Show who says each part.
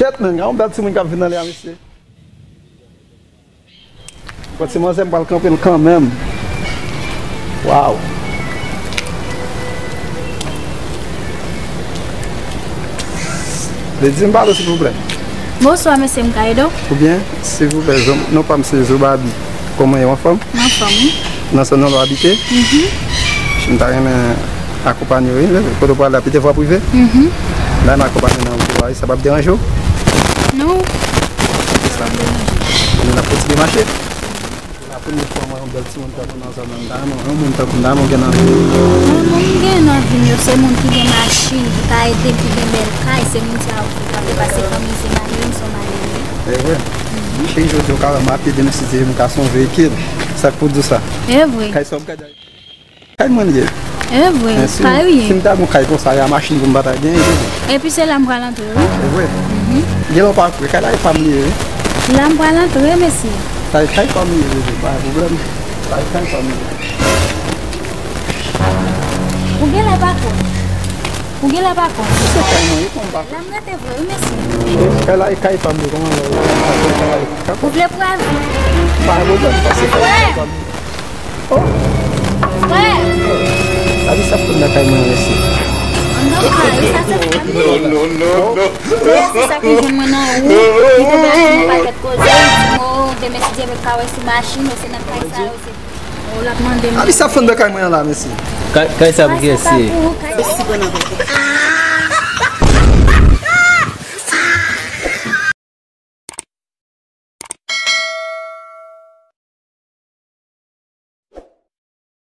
Speaker 1: Chet men, an bel ti mwen kap vin nan le a misi. Kote si mwen se mbal kampen kan men. Wow. Le di mbalo s'il vous plaît.
Speaker 2: Bonsoir, monsieur Mkaido.
Speaker 1: Ou bien, s'il vous plaît, non pas monsieur Zobabi. Comment est ma femme?
Speaker 2: Ma femme.
Speaker 1: Dans son nom habité? Je ne t'ai rien accompagné, pour te parler la petite voie privée? Là, je m'accompagne dans le travail, ça va me déranger?
Speaker 2: Non.
Speaker 1: On a petit marché. La première fois, moi, on a dit que on a
Speaker 2: c'est mon qui a machine, qui a été qui a mercaille, c'est mon qui a passé comme ici, malin, son malin.
Speaker 1: É, ué. Cheio de cara mapa de necessidade de cação veículo, sabe tudo isso.
Speaker 2: É, ué.
Speaker 1: Cai só um bocadinho. Cai mania.
Speaker 2: É, ué. Cai ué.
Speaker 1: Se me dá um cai com sair a máquina com batadinha.
Speaker 2: E puis c'est l'embralante.
Speaker 1: É, ué. E não para cai lá família.
Speaker 2: L'embralante, monsieur.
Speaker 1: Cai família, vai problema. Cai família.
Speaker 2: O que é baco? O que é baco?
Speaker 1: Você cai mãe com baco.
Speaker 2: Lá me teve, monsieur.
Speaker 1: Cai lá e cai família com ela.
Speaker 2: Vous voulez pour la
Speaker 1: Vai problema, você cai família.
Speaker 2: Oh. Ouais.
Speaker 1: Sabe essa coisa cai mãe assim?
Speaker 2: Non. C'est ça que je me demande. Il faut pas être causé. Je me suis dit avec la machine, c'est dans la caisse. On l'a demandé.
Speaker 1: Ali sa fanda cai mãe lá, Messi.
Speaker 3: Cai sabe o que é esse?
Speaker 2: Esse